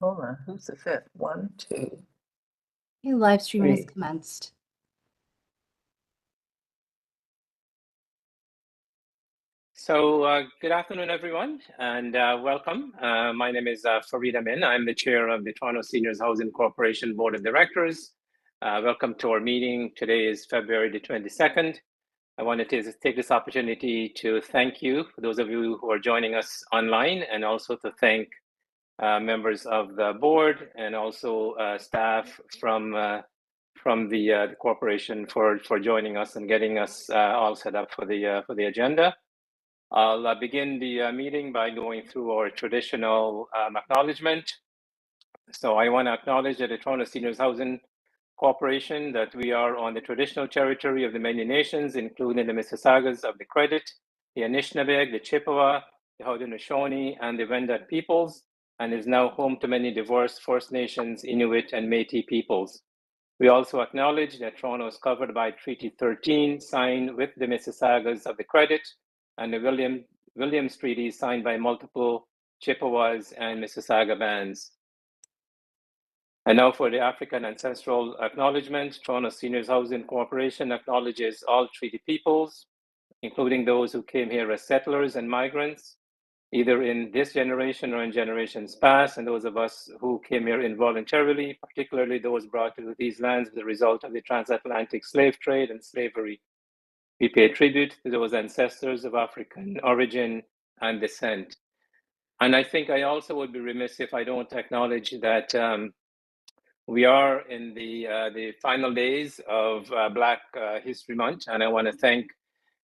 Hold on, who's the fifth? 1, 2, Your live stream has 3. commenced. So good afternoon, everyone, and welcome. My name is Farid Amin. I'm the chair of the Toronto Seniors Housing Corporation Board of Directors. Welcome to our meeting. Today is February the 22nd. I wanted to take this opportunity to thank you, for those of you who are joining us online, and also to thank members of the board and also staff from the corporation for joining us and getting us all set up for the agenda. I'll begin the meeting by going through our traditional acknowledgement. So I want to acknowledge that the Toronto Seniors Housing Corporation, that we are on the traditional territory of the many nations, including the Mississaugas of the Credit, the Anishinaabe, the Chippewa, the Haudenosaunee, and the Wendat peoples, and is now home to many diverse First Nations, Inuit, and Métis peoples. We also acknowledge that Toronto is covered by Treaty 13, signed with the Mississaugas of the Credit, and the Williams Treaty, signed by multiple Chippewas and Mississauga bands. And now for the African ancestral acknowledgement, Toronto Seniors Housing Corporation acknowledges all treaty peoples, including those who came here as settlers and migrants, either in this generation or in generations past, and those of us who came here involuntarily, particularly those brought to these lands as a result of the transatlantic slave trade and slavery. We pay tribute to those ancestors of African origin and descent. And I think I also would be remiss if I don't acknowledge that we are in the final days of Black History Month, and I want to thank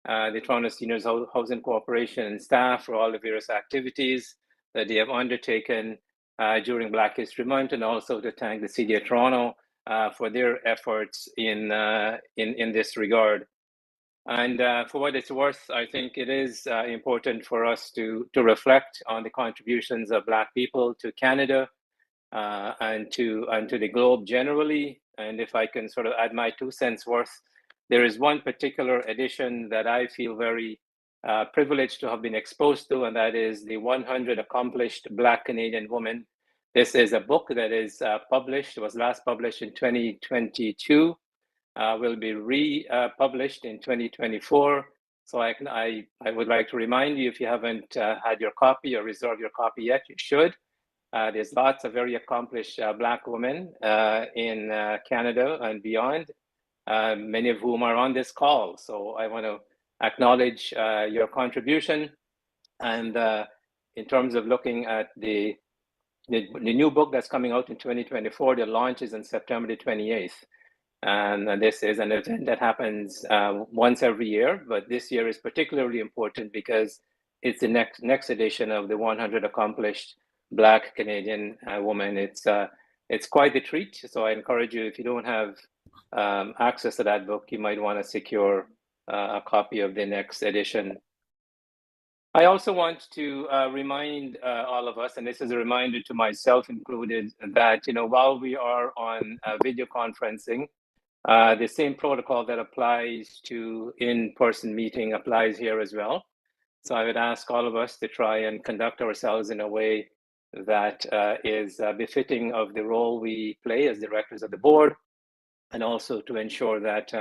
the Toronto Seniors Housing Corporation and staff for all the various activities that they have undertaken during Black History Month, and also to thank the City of Toronto for their efforts in this regard. And for what it's worth, I think it is important for us to reflect on the contributions of Black people to Canada and to the globe generally. And if I can sort of add my 2 cents worth, there is one particular edition that I feel very privileged to have been exposed to, and that is the 100 Accomplished Black Canadian Women. This is a book that is published, it was last published in 2022, will be republished in 2024. So I would like to remind you, if you haven't had your copy or reserved your copy yet, you should. There's lots of very accomplished Black women in Canada and beyond, many of whom are on this call. So I want to acknowledge your contribution. And in terms of looking at the new book that's coming out in 2024, the launch is on September the 28th. And this is an event that happens once every year, but this year is particularly important because it's the next edition of the 100 Accomplished Black Canadian Women. It's quite the treat. So I encourage you, if you don't have access to that book, you might want to secure a copy of the next edition. I also want to remind all of us, and this is a reminder to myself included, that while we are on video conferencing, the same protocol that applies to in-person meeting applies here as well. So I would ask all of us to try and conduct ourselves in a way that is befitting of the role we play as directors of the board, and also to ensure that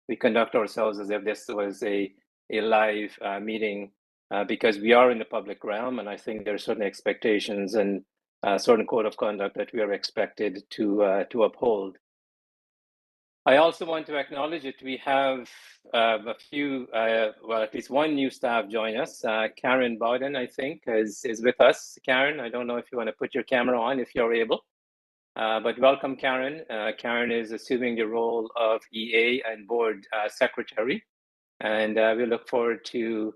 we conduct ourselves as if this was a live meeting, because we are in the public realm, and I think there are certain expectations and certain code of conduct that we are expected to uphold. I also want to acknowledge that we have a few, well, at least one new staff join us. Karen Bowden, I think, is with us. Karen, I don't know if you want to put your camera on if you're able, but welcome, Karen. Karen is assuming the role of EA and board secretary, and we look forward to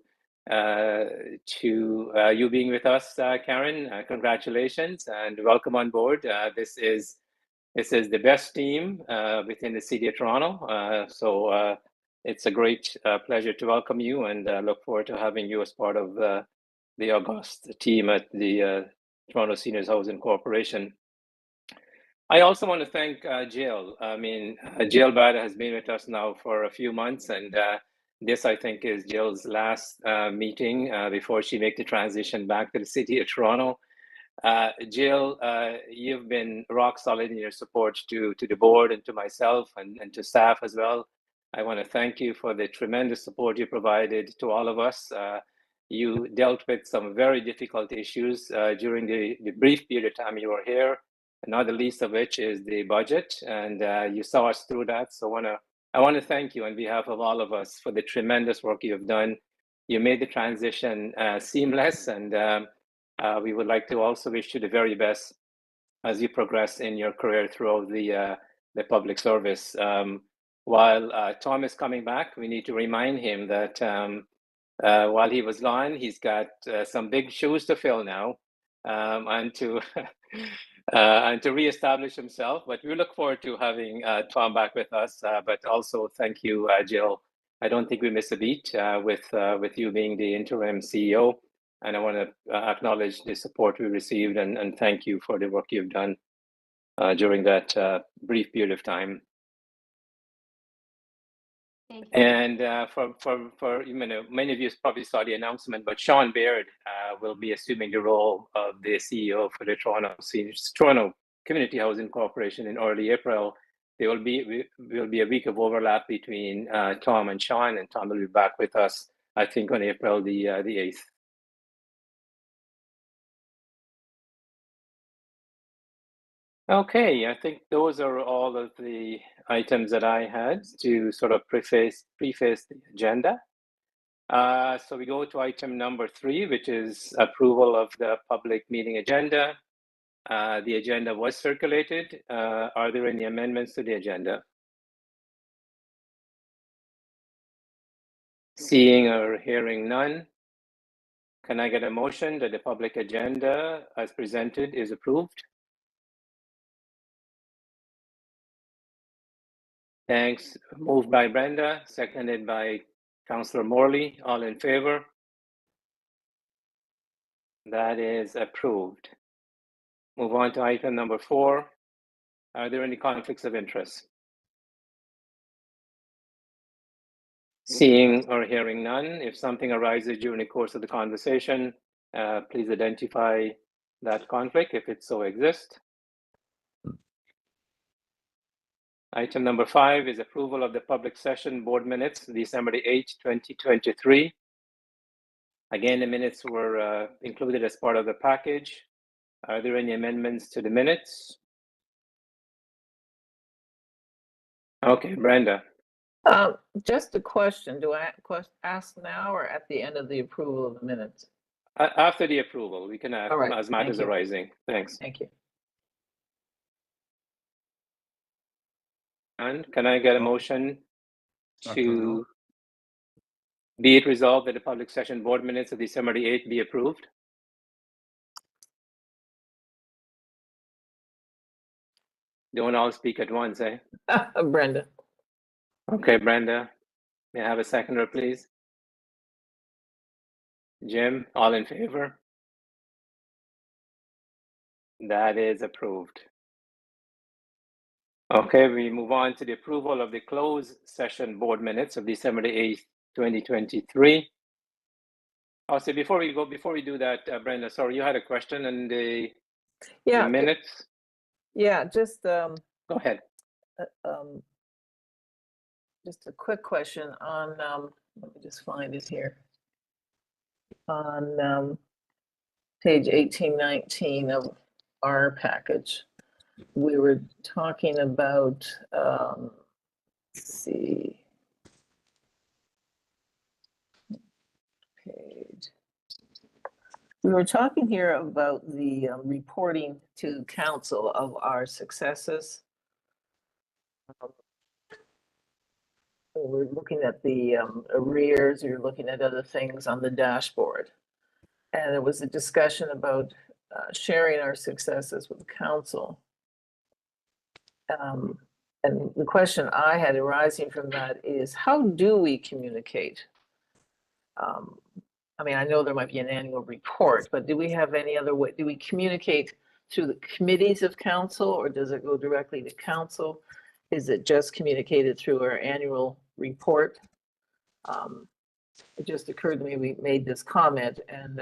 you being with us, Karen. Congratulations and welcome on board. This is the best team within the City of Toronto. So it's a great pleasure to welcome you, and look forward to having you as part of the august team at the Toronto Seniors Housing Corporation. I also want to thank Jill. I mean, Jill Bada has been with us now for a few months, and this, I think, is Jill's last meeting before she makes the transition back to the City of Toronto. Jill, you've been rock solid in your support to the board and to myself and to staff as well. I want to thank you for the tremendous support you provided to all of us. You dealt with some very difficult issues during the brief period of time you were here, and not the least of which is the budget, and you saw us through that. So I want to thank you on behalf of all of us for the tremendous work you have done. You made the transition seamless, and we would like to also wish you the very best as you progress in your career throughout the public service. While Tom is coming back, we need to remind him that while he was gone, he's got some big shoes to fill now, and to and to reestablish himself. But we look forward to having Tom back with us. But also, thank you, Jill. I don't think we miss a beat with you being the interim CEO. And I want to acknowledge the support we received and thank you for the work you've done during that brief period of time. Thank you. And for you know, many of you probably saw the announcement, but Sean Baird will be assuming the role of the CEO for the Toronto Community Housing Corporation in early April. There will be a week of overlap between Tom and Sean, and Tom will be back with us, I think, on April the 8th. Okay, I think those are all of the items that I had to sort of preface the agenda. So we go to item number 3, which is approval of the public meeting agenda. The agenda was circulated. Are there any amendments to the agenda? Seeing or hearing none, can I get a motion that the public agenda as presented is approved? Thanks. Moved by Brenda, seconded by Councillor Morley. All in favor? That is approved. Move on to item number 4. Are there any conflicts of interest? Seeing or hearing none, if something arises during the course of the conversation, please identify that conflict if it so exists. Item number 5 is approval of the public session board minutes, December 8, 2023. Again, the minutes were included as part of the package. Are there any amendments to the minutes? Okay, Brenda. Just a question. Do I ask now or at the end of the approval of the minutes? After the approval, we can ask All right, as matters thank you. arising. Thanks. Thank you. And can I get a motion to be it resolved that the public session board minutes of December 8th be approved? Don't all speak at once, eh? Brenda. Okay, Brenda. May I have a seconder, please? Jim, all in favor? That is approved. Okay, we move on to the approval of the closed session board minutes of December 8th, 2023. Also, before we do that, Brenda, sorry, you had a question on the minutes? Yeah, just go ahead. Just a quick question on let me just find it here. On page 1819 of our package, we were talking about let's see, page. We were talking here about the reporting to council of our successes. We're looking at the arrears, you're looking at other things on the dashboard. And there was a discussion about sharing our successes with council. And the question I had arising from that is, how do we communicate? I mean, I know there might be an annual report, but do we have any other way? Do we communicate through the committees of council, or does it go directly to council? Is it just communicated through our annual report? It just occurred to me, we made this comment, and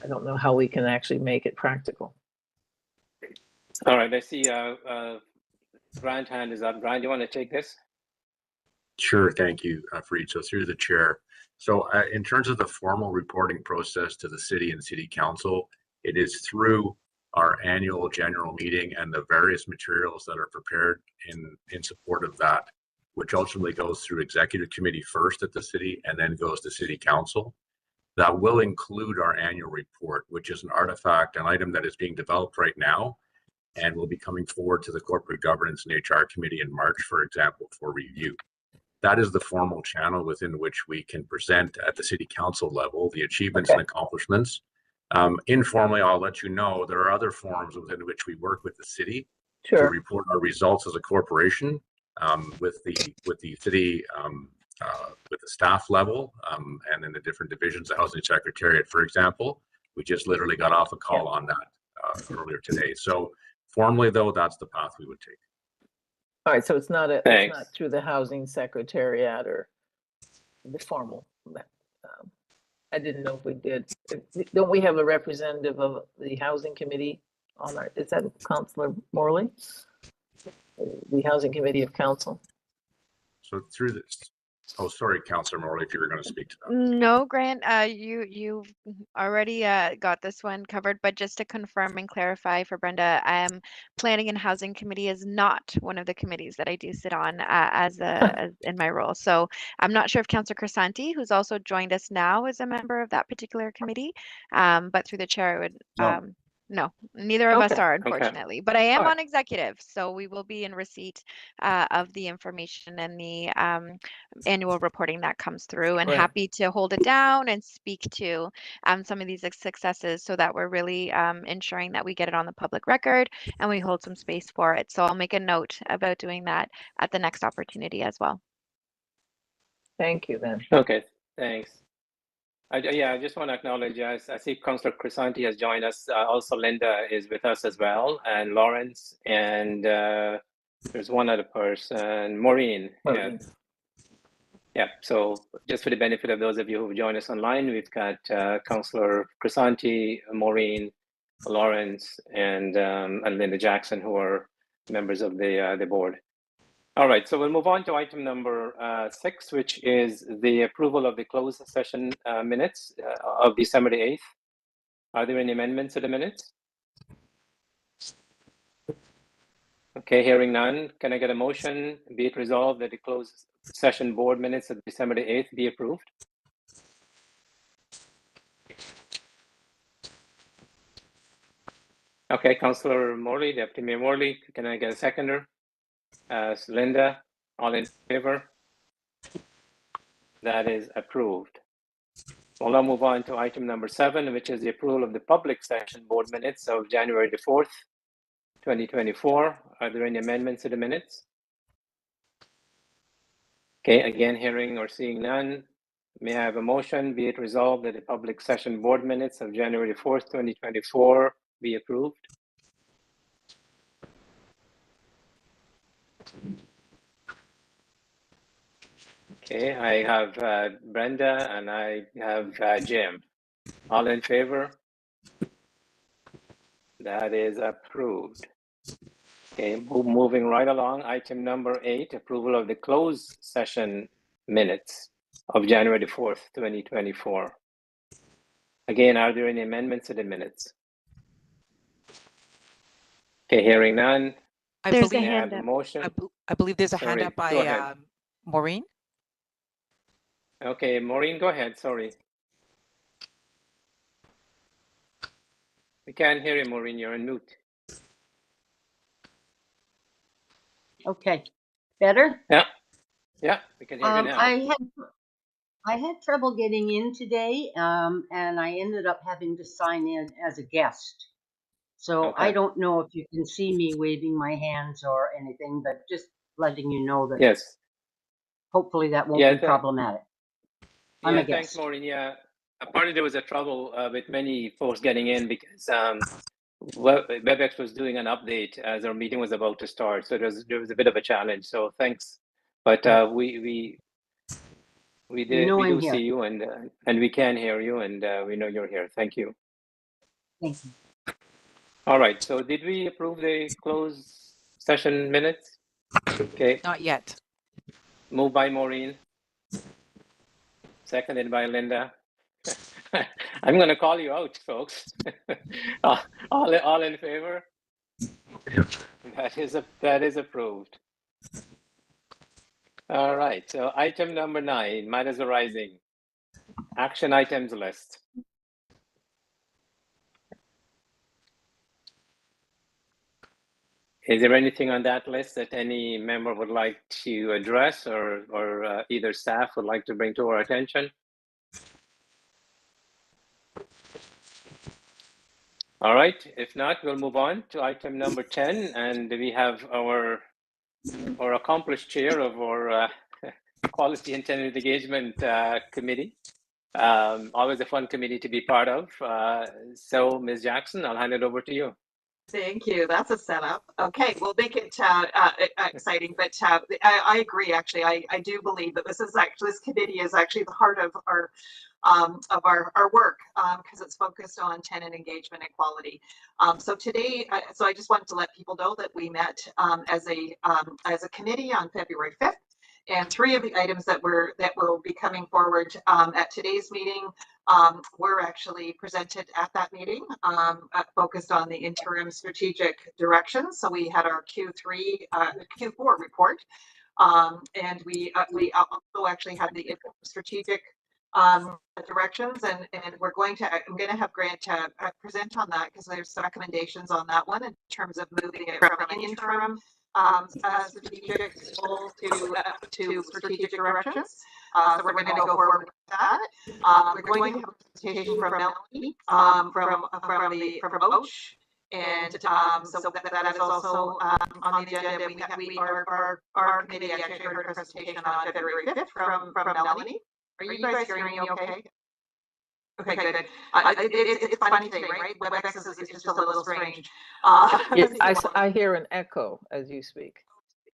I don't know how we can actually make it practical. All right, I see Grant hand is up. Grant, you want to take this? Sure, thank you, Fareed. So through the chair. So in terms of the formal reporting process to the city and city council, it is through our annual general meeting and the various materials that are prepared in support of that, which ultimately goes through executive committee first at the city and then goes to city council. That will include our annual report, which is an artifact, an item that is being developed right now and will be coming forward to the corporate governance and HR committee in March, for example, for review. That is the formal channel within which we can present at the city council level the achievements and accomplishments. Informally, I'll let you know there are other forums within which we work with the city to report our results as a corporation with the city, with the staff level, and in the different divisions, the housing secretariat, for example. We just literally got off a call on that earlier today. So formally, though, that's the path we would take. All right, so it's not Thanks. it's not through the housing secretariat or the formal. I didn't know if we did. Don't we have a representative of the housing committee on our? Is that Councillor Morley? The housing committee of council. So through this. Oh, sorry, Councillor Morley, if you were going to speak to that. No, Grant, you've already got this one covered, but just to confirm and clarify for Brenda, Planning and Housing Committee is not one of the committees that I do sit on as in my role. So I'm not sure if Councillor Crisanti, who's also joined us now, is a member of that particular committee, but through the chair, it would. No, neither of us are, unfortunately, but I am on executive, so we will be in receipt of the information and the annual reporting that comes through, and happy to hold it down and speak to some of these successes so that we're really ensuring that we get it on the public record and we hold some space for it. So I'll make a note about doing that at the next opportunity as well. Thank you then. Okay, thanks. I just want to acknowledge, I see Councillor Crisanti has joined us. Also, Linda is with us as well, and Lawrence, and there's one other person, Maureen. Yeah, so just for the benefit of those of you who've joined us online, we've got Councillor Crisanti, Maureen, Lawrence, and Linda Jackson, who are members of the board. All right, so we'll move on to item number 6, which is the approval of the closed session minutes of December the 8th. Are there any amendments to the minutes? Okay, hearing none, can I get a motion, be it resolved that the closed session board minutes of December the 8th be approved? Okay, Councillor Morley, Deputy Mayor Morley, can I get a seconder? Linda, all in favor? That is approved. We'll now move on to item number 7, which is the approval of the public session board minutes of January the 4th, 2024. Are there any amendments to the minutes? Okay, again, hearing or seeing none, may I have a motion, be it resolved that the public session board minutes of January 4th, 2024 be approved? Okay, I have Brenda and I have Jim. All in favor? That is approved. Okay, moving right along, item number 8, approval of the closed session minutes of January the 4th, 2024. Again, are there any amendments to the minutes? Okay, hearing none. There's a hand up. Motion. I believe there's a hand up by Maureen. Okay, Maureen, go ahead. Sorry. We can't hear you, Maureen. You're on mute. Okay, better? Yeah, we can hear you now. I had trouble getting in today, and I ended up having to sign in as a guest. So I don't know if you can see me waving my hands or anything, but just letting you know that. Yes. Hopefully that won't be problematic. I'm a guest. Thanks, Maureen. Yeah, apparently there was a trouble with many folks getting in because WebEx was doing an update as our meeting was about to start, so there was a bit of a challenge. So thanks, but we do see you and we can hear you, and we know you're here. Thank you. Thank you. All right, so did we approve the closed session minutes? Okay, Not yet. moved by Maureen, seconded by Linda. I'm going to call you out, folks. All in favor? That is approved. All right, so item number 9, matters arising. Action items list. Is there anything on that list that any member would like to address or either staff would like to bring to our attention? All right, if not, we'll move on to item number 10, and we have our accomplished chair of our Quality and Tenant Engagement Committee. Always a fun committee to be part of. So, Ms. Jackson, I'll hand it over to you. Thank you. That's a setup. Okay, we'll make it exciting, but I agree. Actually, I do believe that this committee is actually the heart of our work because it's focused on tenant engagement and quality. So today, so I just wanted to let people know that we met as a committee on February 5th. And 3 of the items that will be coming forward at today's meeting were actually presented at that meeting, focused on the interim strategic directions. So we had our Q4 report, and we also actually had the strategic directions, and I'm going to have Grant present on that because there's some recommendations on that one in terms of moving it from an interim strategic goal to strategic directions. So we're going to go forward with that. We're going to have a presentation from Melanie from OACH. And so that is also on the agenda. Our committee actually heard a presentation on February 5th from Melanie. Are you guys hearing me okay? Okay, good. It's funny today, right? WebEx is just a little strange. I hear an echo as you speak.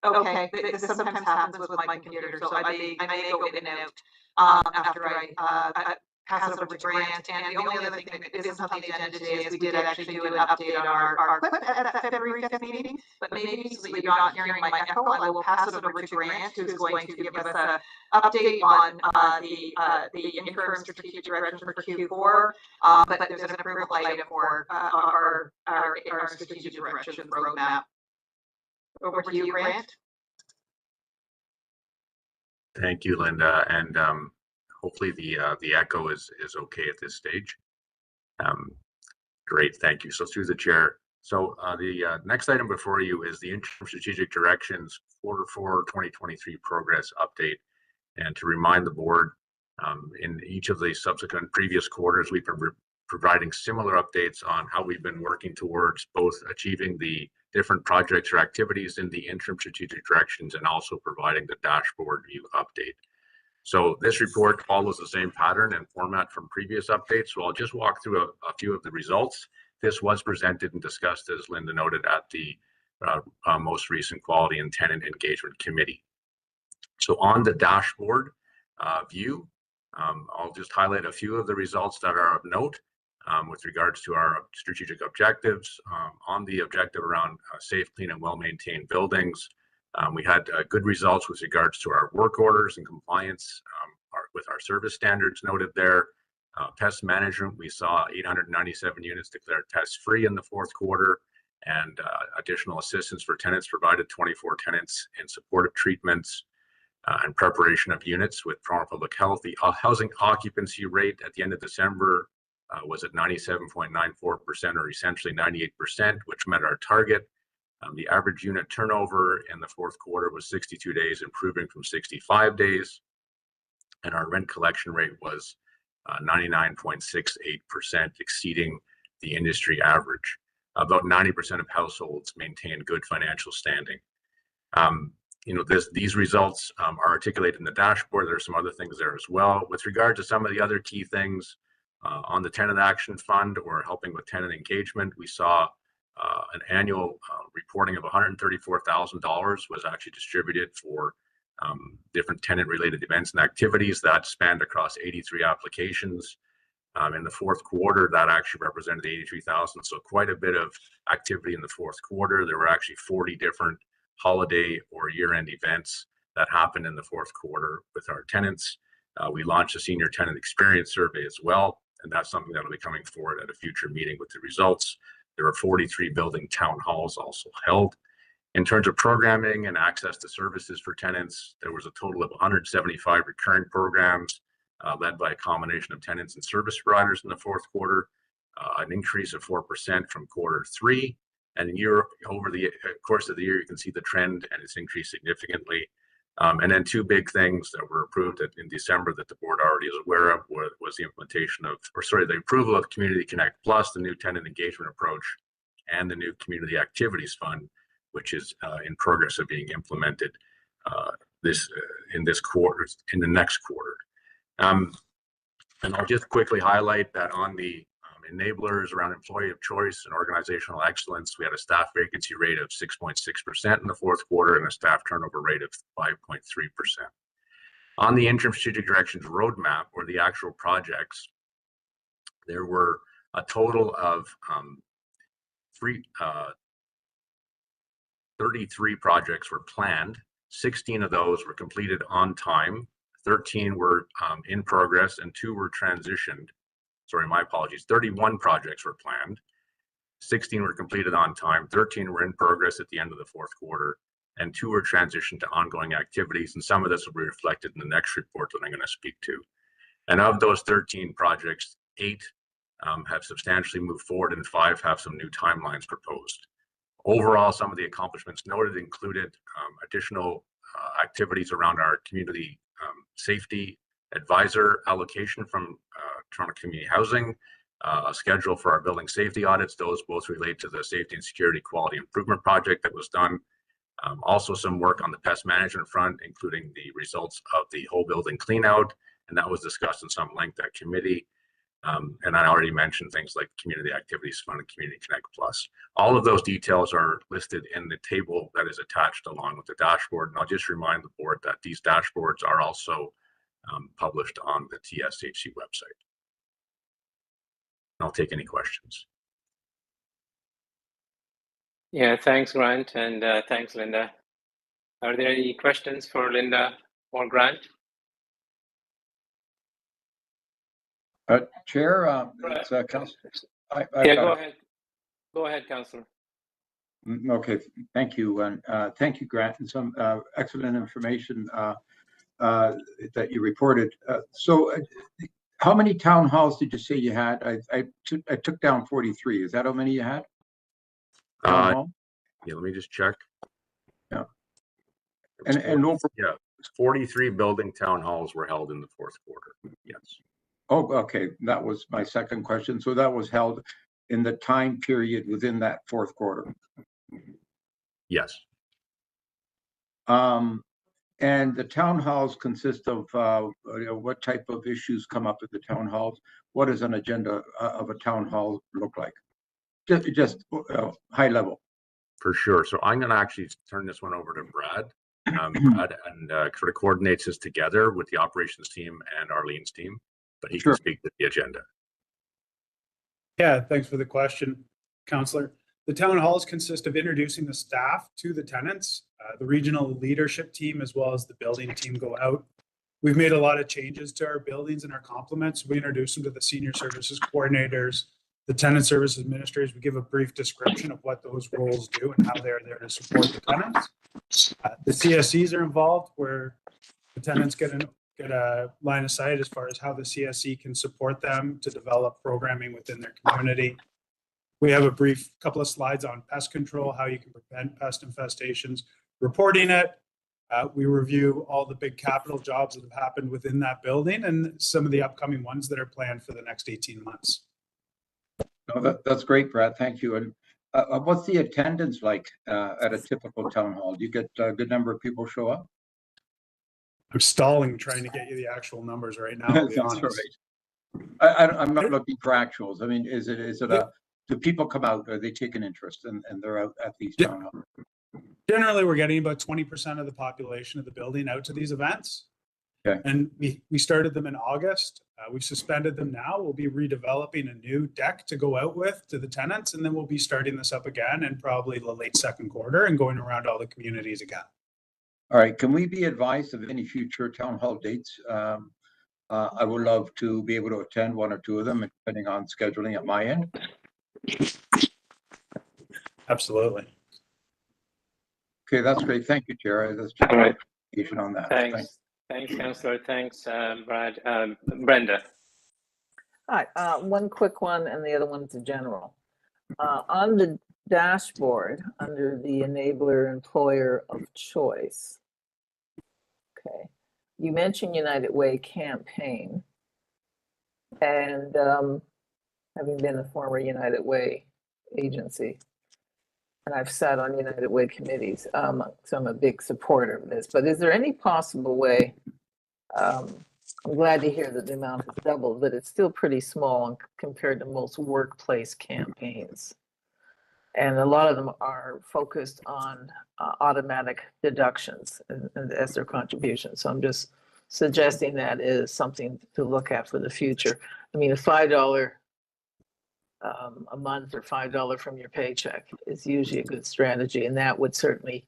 Okay, this sometimes happens with my computer, so I may go in and out after I pass it over to Grant. And the only other thing that isn't on the agenda today is we did actually do an update on our clip at that February 5th meeting. But maybe so that you're not hearing my echo, I will pass it over to Grant, who's going to give us an update on the interim strategic direction for Q4. But there's an approval item for our strategic direction roadmap. Over to you, Grant. Thank you, Linda, and hopefully the echo is okay at this stage. Great, thank you. So through the chair. So the next item before you is the interim strategic directions Q4 2023 progress update. And to remind the board, in each of the subsequent previous quarters, we've been providing similar updates on how we've been working towards both achieving the different projects or activities in the interim strategic directions and also providing the dashboard view update. So this report follows the same pattern and format from previous updates. So I'll just walk through a few of the results. This was presented and discussed, as Linda noted, at the most recent Quality and Tenant Engagement Committee. So on the dashboard view, I'll just highlight a few of the results that are of note with regards to our strategic objectives. On the objective around safe, clean, and well-maintained buildings, we had good results with regards to our work orders and compliance with our service standards noted there. Pest management, we saw 897 units declared pest-free in the Q4, and additional assistance for tenants provided 24 tenants in supportive treatments and preparation of units with Toronto Public Health. The housing occupancy rate at the end of December was at 97.94%, or essentially 98%, which met our target. The average unit turnover in the Q4 was 62 days, improving from 65 days. And our rent collection rate was 99.68%, exceeding the industry average. About 90% of households maintain good financial standing. These results are articulated in the dashboard. There are some other things there as well. With regard to some of the other key things, on the Tenant Action Fund, or helping with tenant engagement, we saw an annual reporting of $134,000 was actually distributed for different tenant-related events and activities that spanned across 83 applications. In the fourth quarter, that actually represented 83,000. So quite a bit of activity in the fourth quarter. There were actually 40 different holiday or year-end events that happened in the fourth quarter with our tenants. We launched a senior tenant experience survey as well, and that's something that will be coming forward at a future meeting with the results. There were 43 building town halls also held. In terms of programming and access to services for tenants, there was a total of 175 recurring programs led by a combination of tenants and service providers in the fourth quarter, an increase of 4% from quarter three. And over the course of the year, you can see the trend, and it's increased significantly. And then two big things that were approved in December that the board already is aware of was the implementation of, the approval of Community Connect Plus, the new tenant engagement approach, and the new Community Activities Fund, which is in progress of being implemented in this quarter, in the next quarter. And I'll just quickly highlight that on the enablers around employee of choice and organizational excellence, we had a staff vacancy rate of 6.6% in the fourth quarter and a staff turnover rate of 5.3%. On the interim strategic directions roadmap, or the actual projects, there were a total of 33 projects were planned. 16 of those were completed on time. 13 were in progress, and 2 were transitioned. Sorry, my apologies. 31 projects were planned. 16 were completed on time. 13 were in progress at the end of the fourth quarter, and 2 were transitioned to ongoing activities. And some of this will be reflected in the next report that I'm going to speak to. And of those 13 projects, 8 have substantially moved forward, and 5 have some new timelines proposed. Overall, some of the accomplishments noted included additional activities around our community safety advisor allocation from Toronto Community Housing, a schedule for our building safety audits. Those both relate to the safety and security quality improvement project that was done. Also some work on the pest management front, including the results of the whole building clean out, and that was discussed in some length at committee. And I already mentioned things like Community Activities Fund and Community Connect Plus. All of those details are listed in the table that is attached along with the dashboard. And I'll just remind the board that these dashboards are also published on the TSHC website. I'll take any questions. Yeah, thanks, Grant, and thanks, Linda. Are there any questions for Linda or Grant? Chair, it's Councillor. Yeah, go ahead. Go ahead, Councillor. Okay, thank you, and thank you, Grant, and some excellent information that you reported. So, how many town halls did you say you had? I took down 43. Is that how many you had? Yeah, let me just check. Yeah. And over. Yeah, 43 building town halls were held in the fourth quarter. Yes. Oh, okay. That was my second question. So that was held in the time period within that fourth quarter. Yes. And the town halls consist of what type of issues come up at the town halls? What does an agenda of a town hall look like? Just high level. For sure. So I'm going to actually turn this one over to Brad. Brad and sort of coordinates this together with the operations team and Arlene's team, but he can speak to the agenda. Yeah, thanks for the question, Councillor. The town halls consist of introducing the staff to the tenants. The regional leadership team as well as the building team go out. We've made a lot of changes to our buildings and our complements. We introduce them to the senior services coordinators, the tenant service administrators. We give a brief description of what those roles do and how they're there to support the tenants. The CSCs are involved, where the tenants get a line of sight as far as how the CSC can support them to develop programming within their community. We have a brief couple of slides on pest control, how you can prevent pest infestations, reporting it. We review all the big capital jobs that have happened within that building and some of the upcoming ones that are planned for the next 18 months. No, that's great, Brad. Thank you. And what's the attendance like at a typical town hall? Do you get a good number of people show up? I'm stalling trying to get you the actual numbers right now, to be honest. Right. I'm not looking for actuals. I mean, is it do people come out? Are they taking interest and they're out at these town halls? Generally, we're getting about 20% of the population of the building out to these events. Okay. And we started them in August. We've suspended them now. We'll be redeveloping a new deck to go out with to the tenants, and then we'll be starting this up again in probably the late second quarter and going around all the communities again. All right, can we be advised of any future town hall dates? I would love to be able to attend one or two of them, depending on scheduling at my end. Absolutely. Okay, that's great. Thank you, Chair. That's just All right. on that. Thanks, Councillor. Thanks, Brad. Brenda. Hi, one quick one and the other one's a general. On the dashboard, under the enabler employer of choice, okay, you mentioned United Way campaign, and having been a former United Way agency, and I've sat on United Way committees, so I'm a big supporter of this, but is there any possible way, I'm glad to hear that the amount has doubled, but it's still pretty small compared to most workplace campaigns. And a lot of them are focused on automatic deductions and as their contributions. So I'm just suggesting that is something to look at for the future. I mean, a $5 a month or $5 from your paycheck is usually a good strategy, and that would certainly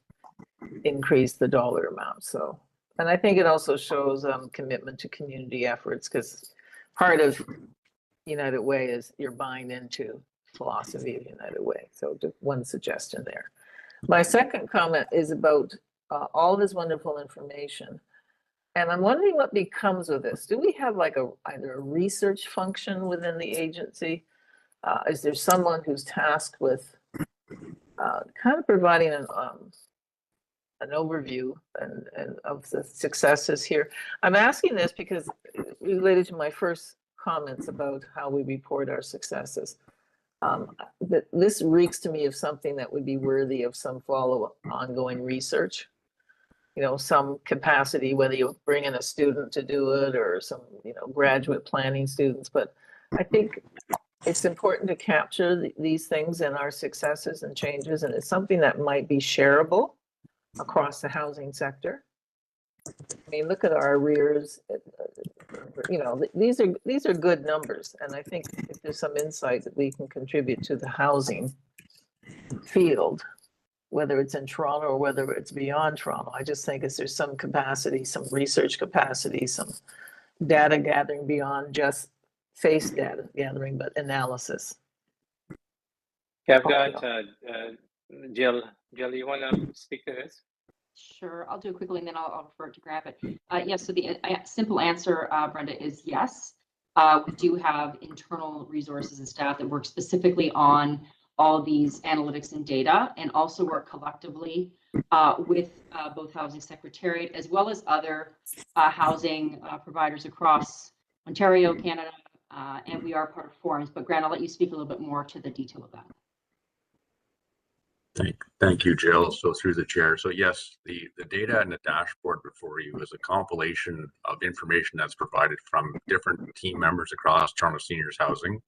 increase the dollar amount. So, and I think it also shows commitment to community efforts, because part of United Way is you're buying into philosophy of United Way. So just one suggestion there. My second comment is about all this wonderful information. And I'm wondering what becomes of this. Do we have like either a research function within the agency? Is there someone who's tasked with kind of providing an overview and of the successes here? I'm asking this because related to my first comments about how we report our successes. That this reeks to me of something that would be worthy of some follow-up ongoing research. You know, some capacity, whether you bring in a student to do it or some, you know, graduate planning students. But I think it's important to capture these things and our successes and changes, and it's something that might be shareable across the housing sector. I mean, look at our arrears. You know, these are good numbers, and I think if there's some insight that we can contribute to the housing field, whether it's in Toronto or whether it's beyond Toronto, I just think there's some capacity, some research capacity, some data gathering beyond just face data gathering, but analysis. Yeah, I've got Jill. Jill, you want to speak to this? Sure, I'll do it quickly and then I'll refer to grab it. Yes, so the simple answer, Brenda, is yes. We do have internal resources and staff that work specifically on all these analytics and data, and also work collectively with both Housing Secretariat as well as other housing providers across Ontario, Canada, and we are part of forums. But Grant, I'll let you speak a little bit more to the detail of that. Thank you, Jill. So through the chair. So yes, the data and the dashboard before you is a compilation of information that's provided from different team members across Toronto Seniors Housing.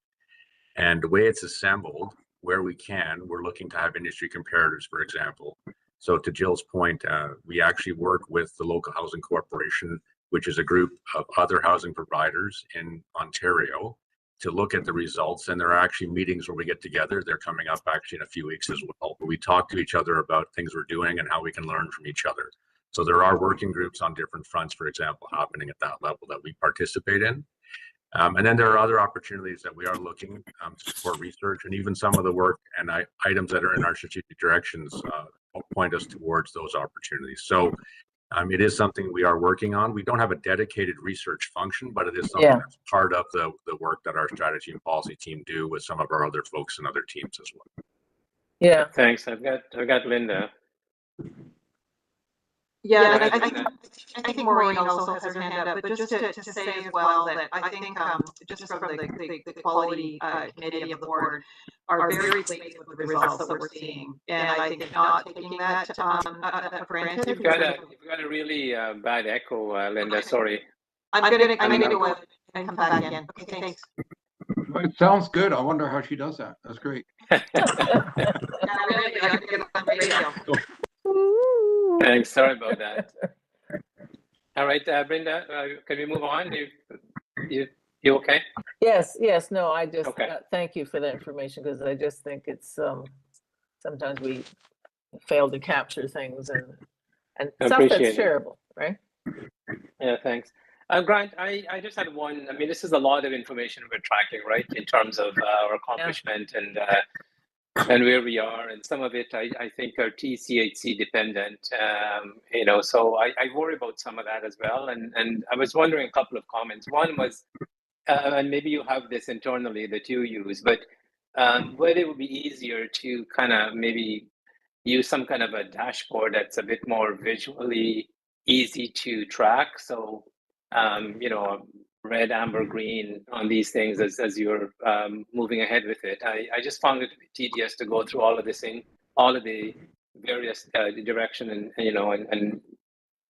And the way it's assembled, where we can, we're looking to have industry comparators, for example. So to Jill's point, we actually work with the Local Housing Corporation, which is a group of other housing providers in Ontario, to look at the results. And there are actually meetings where we get together. They're coming up actually in a few weeks as well. We talk to each other about things we're doing and how we can learn from each other. So there are working groups on different fronts, for example, happening at that level that we participate in. And then there are other opportunities that we are looking to support research, and even some of the work and items that are in our strategic directions point us towards those opportunities. So it is something we are working on. We don't have a dedicated research function, but it is something that's part of the work that our strategy and policy team do with some of our other folks and other teams as well. Yeah. Thanks. I've got Linda. Yeah, and I think Maureen also has her hand up, but just to say as well that I think just from the quality committee of the board are very pleased with the results that we're seeing, and I think not taking that for granted. You've got a really bad echo, Linda. Sorry. I'm gonna go ahead and come back in. Okay, thanks. It sounds good. I wonder how she does that. That's great. Yeah, really, I can get on radio. Thanks. Sorry about that. All right, Brenda, can we move on? You okay? Yes, yes, no, I just, Okay. thank you for that information, because I just think it's, sometimes we fail to capture things and I stuff that's appreciate it. shareable, right? Yeah, thanks. Grant, I just had one. I mean, this is a lot of information we're tracking, right, in terms of our accomplishment and where we are, and some of it I think are TSHC dependent. You know, so I worry about some of that as well. And I was wondering a couple of comments. One was, and maybe you have this internally that you use, but whether it would be easier to kind of maybe use some kind of a dashboard that's a bit more visually easy to track. So, you know, red, amber, green on these things as you're moving ahead with it. I just found it tedious to go through all of this thing, all of the various direction and you know, and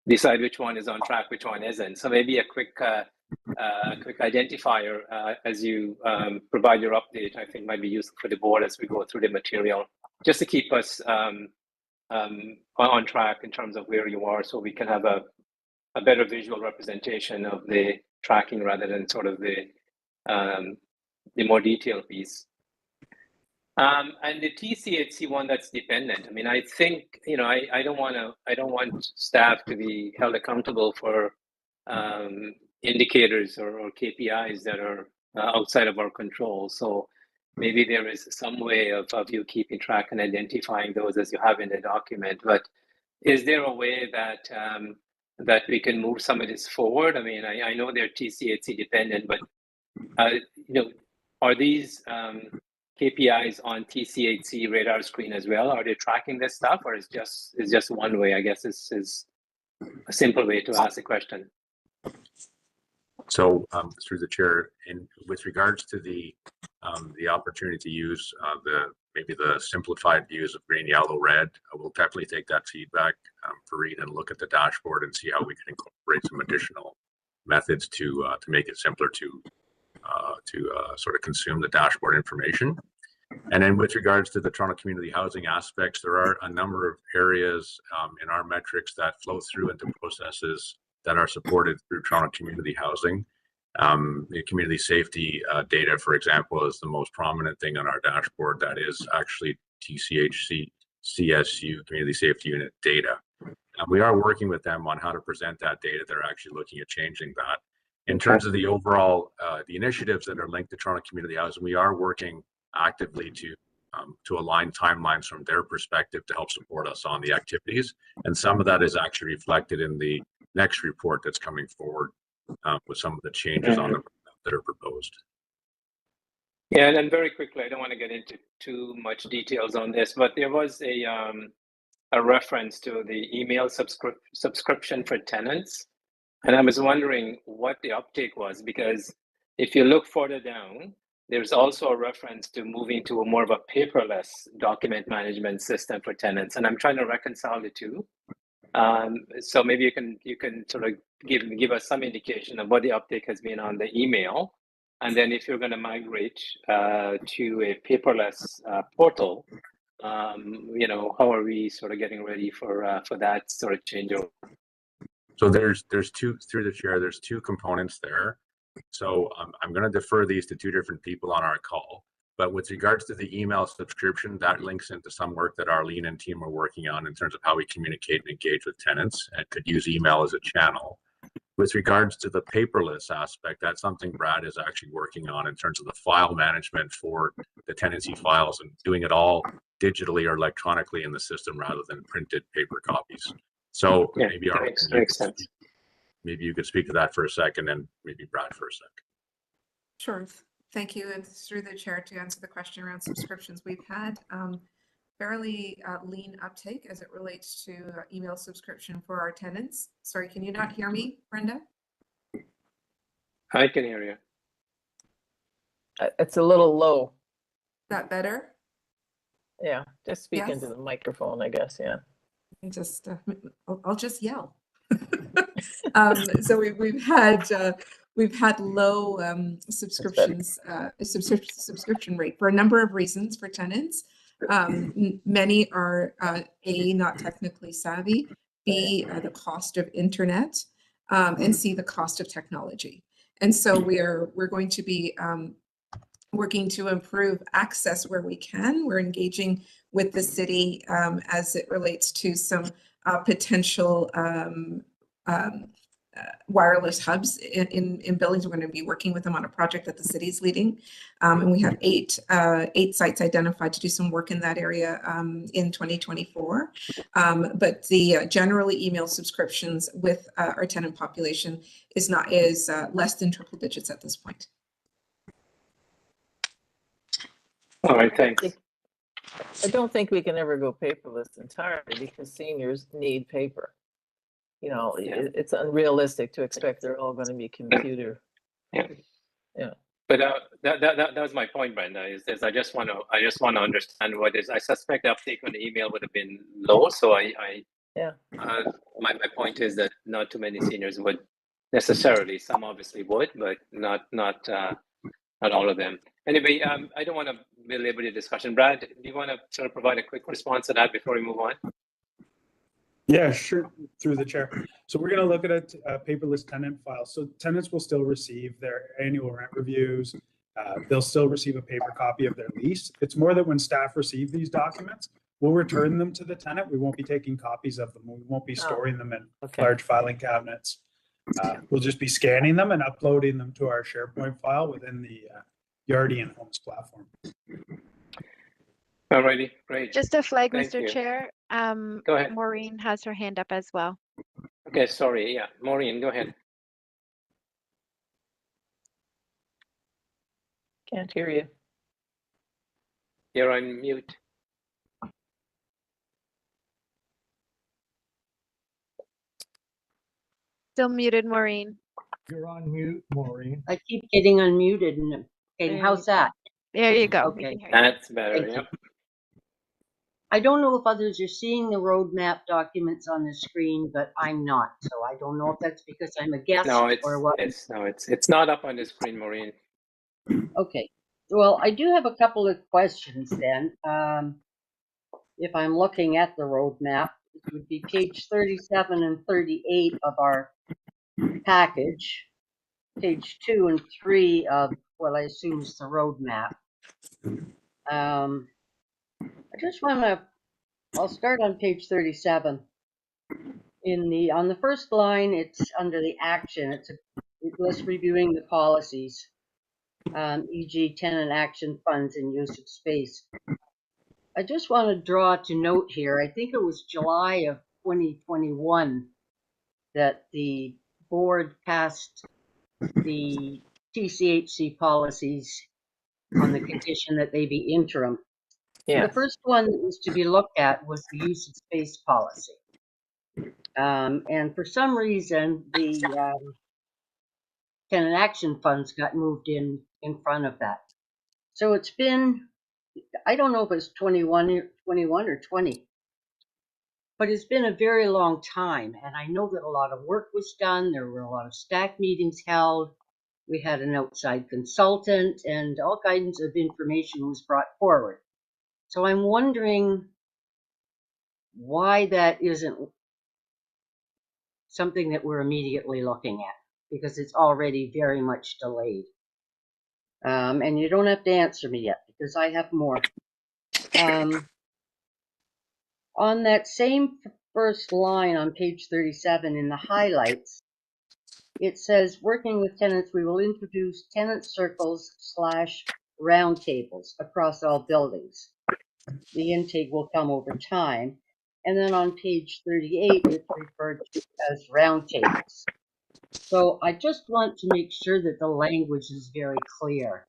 decide which one is on track, which one isn't. So maybe a quick identifier as you provide your update, I think might be useful for the board as we go through the material, just to keep us on track in terms of where you are, so we can have a better visual representation of the tracking rather than sort of the more detailed piece. And the TSHC one that's dependent. I mean, I think, you know, I don't want staff to be held accountable for indicators or KPIs that are outside of our control. So maybe there is some way of you keeping track and identifying those as you have in the document. But is there a way that that we can move some of this forward? I mean, I know they're TSHC dependent, but you know, are these KPIs on TSHC radar screen as well? Are they tracking this stuff, or is just one way? I guess is a simple way to ask the question. So through the chair, and with regards to the opportunity to use maybe the simplified views of green, yellow, red, we'll definitely take that feedback, Fareed, and look at the dashboard and see how we can incorporate some additional methods to make it simpler to sort of consume the dashboard information. And then with regards to the Toronto community housing aspects, there are a number of areas in our metrics that flow through into processes that are supported through Toronto community housing. The community safety data, for example, is the most prominent thing on our dashboard. That is actually TSHC CSU, Community Safety Unit data. And we are working with them on how to present that data. They're actually looking at changing that. In terms of the overall, the initiatives that are linked to Toronto community housing, we are working actively to align timelines from their perspective to help support us on the activities. And some of that is actually reflected in the next report that's coming forward with some of the changes on the that are proposed. Yeah, and then very quickly, I don't want to get into too much details on this, but there was a reference to the email subscription for tenants. And I was wondering what the uptake was, because if you look further down, there's also a reference to moving to a more of a paperless document management system for tenants. And I'm trying to reconcile the two. So maybe you can sort of give us some indication of what the uptake has been on the email. And then if you're going to migrate to a paperless portal, you know, how are we sort of getting ready for that sort of changeover? So there's two, through the chair, there's two components there. So I'm going to defer these to two different people on our call. But with regards to the email subscription, that links into some work that Arlene and team are working on in terms of how we communicate and engage with tenants, and could use email as a channel. With regards to the paperless aspect, that's something Brad is actually working on in terms of the file management for the tenancy files and doing it all digitally or electronically in the system rather than printed paper copies. So yeah, maybe Arlene, makes sense. Maybe you could speak to that for a second, and maybe Brad for a sec. Sure. Thank you. And through the chair, to answer the question around subscriptions, we've had fairly lean uptake as it relates to email subscription for our tenants. Sorry, can you not hear me, Brenda? I can hear you. It's a little low. That better? Yeah, just speak Yes. into the microphone, I guess. Yeah. I just, I'll just yell. So we've had low subscriptions, subscription rate for a number of reasons for tenants. Many are A, not technically savvy, B, the cost of internet, and C, the cost of technology. And so we're going to be working to improve access where we can. We're engaging with the city as it relates to some potential wireless hubs in buildings. We're going to be working with them on a project that the city's leading. And we have eight sites identified to do some work in that area in 2024. But the generally email subscriptions with our tenant population is less than triple digits at this point. All right, thanks. I don't think we can ever go paperless entirely because seniors need paper. You know, it's unrealistic to expect they're all going to be computer. Yeah. Yeah. But that was my point, Brenda. Is I just want to understand what is. I suspect the uptake on the email would have been low. So my point is that not too many seniors would necessarily. Some obviously would, but not all of them. Anyway, I don't want to belabor the discussion. Brad, do you want to sort of provide a quick response to that before we move on? Yeah, sure, through the chair. So we're going to look at a paperless tenant file. So tenants will still receive their annual rent reviews. They'll still receive a paper copy of their lease. It's more that when staff receive these documents, we'll return them to the tenant. We won't be taking copies of them. We won't be storing them in large filing cabinets. We'll just be scanning them and uploading them to our SharePoint file within the Yardi and Homes platform. Alrighty, great. Just a flag, Thank Mr. you. Chair. Go ahead. Maureen has her hand up as well. Okay, sorry. Yeah, Maureen, go ahead. Can't hear you. You're on mute. Still muted, Maureen. You're on mute, Maureen. I keep getting unmuted. And okay, how's that? There you go. Okay. That's better. Yep. I don't know if others are seeing the roadmap documents on the screen, but I'm not. So I don't know if that's because I'm a guest or what. It's not up on the screen, Maureen. Okay. Well, I do have a couple of questions then. If I'm looking at the roadmap, it would be page 37 and 38 of our package, page 2 and 3 of what I assume is the roadmap. I just want to, I'll start on page 37. On the first line, it's under the action. It lists reviewing the policies, e.g. tenant action funds and use of space. I just want to draw to note here, I think it was July of 2021 that the board passed the TSHC policies on the condition that they be interim. Yeah. The first one that was to be looked at was the use of space policy. And for some reason, the tenant action funds got moved in front of that. So it's been, I don't know if it's 21 or 20, but it's been a very long time. And I know that a lot of work was done. There were a lot of staff meetings held. We had an outside consultant and all kinds of information was brought forward. So I'm wondering why that isn't something that we're immediately looking at, because it's already very much delayed. And you don't have to answer me yet, because I have more. On that same first line on page 37 in the highlights, it says, working with tenants, we will introduce tenant circles / roundtables across all buildings. The intake will come over time. And then on page 38, it's referred to as roundtables. So I just want to make sure that the language is very clear.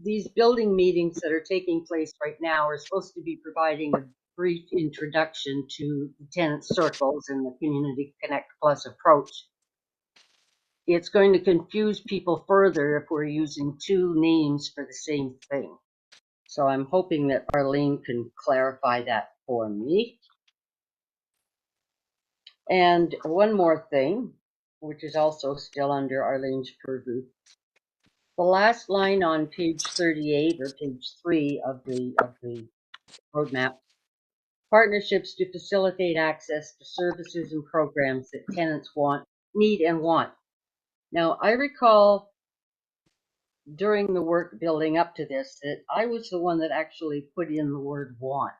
These building meetings that are taking place right now are supposed to be providing a brief introduction to the tenant circles and the Community Connect Plus approach. It's going to confuse people further if we're using two names for the same thing. So I'm hoping that Arlene can clarify that for me. And one more thing, which is also still under Arlene's purview. The last line on page 38 or page 3 of the roadmap, partnerships to facilitate access to services and programs that tenants need and want. Now, I recall during the work building up to this that I was the one that actually put in the word want.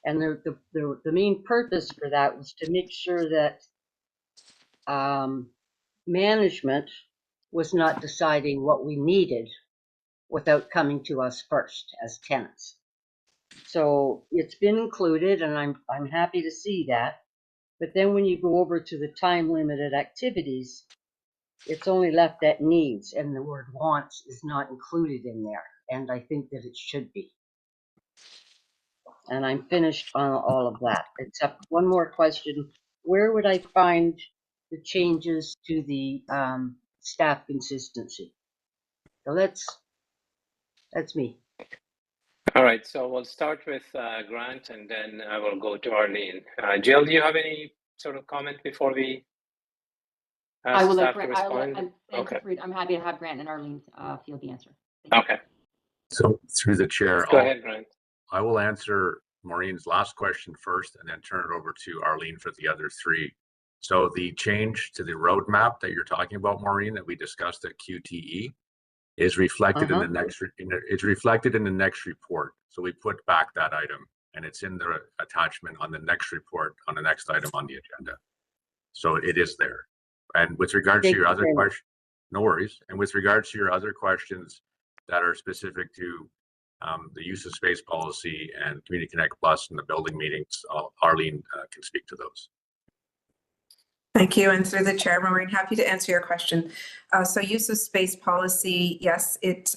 And the main purpose for that was to make sure that management was not deciding what we needed without coming to us first as tenants. So it's been included, and I'm happy to see that. But then when you go over to the time limited activities, it's only left at needs, and the word wants is not included in there. And I think that it should be. And I'm finished on all of that, except one more question. Where would I find the changes to the staff consistency? So that's me. All right, so we'll start with Grant, and then I will go to Arlene. Jill, do you have any sort of comment before we ask staff to respond? Okay. I'm happy to have Grant and Arlene field the answer. Okay. So through the chair, Go ahead, Grant. I will answer Maureen's last question first and then turn it over to Arlene for the other three. So the change to the roadmap that you're talking about, Maureen, that we discussed at QTE is reflected in the next, it's reflected in the next report. So we put back that item and it's in the attachment on the next report on the next item on the agenda. So it is there. And with regards to your other question, no worries. And with regards to your other questions that are specific to the use of space policy and Community Connect Plus and the building meetings, Arlene can speak to those. Thank you. And through the chair, Maureen, happy to answer your question. So use of space policy, yes, it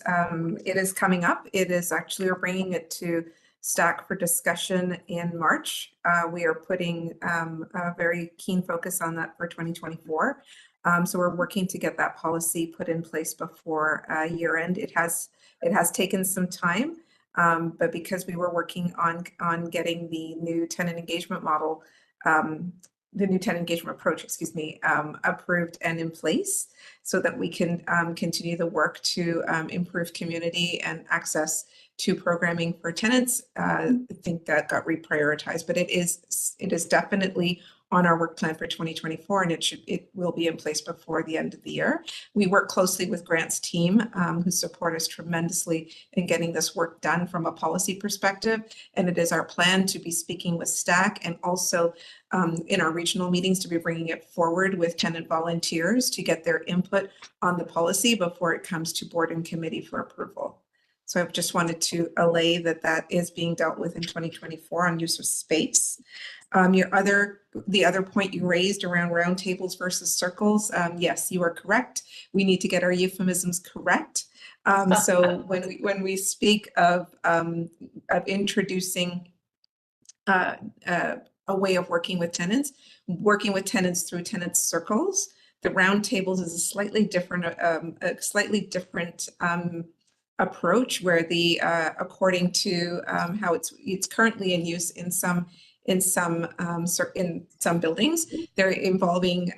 is coming up. It is actually, we're bringing it to STAC for discussion in March. We are putting a very keen focus on that for 2024. So we're working to get that policy put in place before year end. It has taken some time, but because we were working on getting the new tenant engagement model, the new tenant engagement approach, approved and in place so that we can continue the work to improve community and access to programming for tenants. I think that got reprioritized, but it is definitely on our work plan for 2024, and it will be in place before the end of the year. We work closely with Grant's team, who support us tremendously in getting this work done from a policy perspective. And it is our plan to be speaking with STAC and also in our regional meetings to be bringing it forward with tenant volunteers to get their input on the policy before it comes to board and committee for approval. So I've just wanted to allay that is being dealt with in 2024 on use of space. The other point you raised around roundtables versus circles, yes, you are correct. We need to get our euphemisms correct. So when we speak of introducing a way of working with tenants through tenant circles, the roundtables is a slightly different approach where according to how it's currently in use in some buildings, they're involving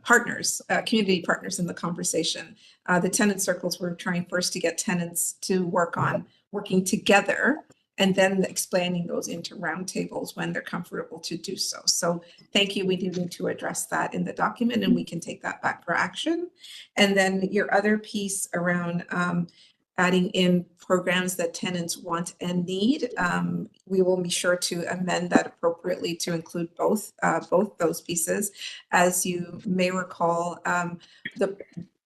partners, community partners in the conversation. The tenant circles, we're trying first to get tenants to work on working together and then expanding those into roundtables when they're comfortable to do so. So thank you. We do need to address that in the document and we can take that back for action. And then your other piece around adding in programs that tenants want and need, we will be sure to amend that appropriately to include both those pieces. As you may recall,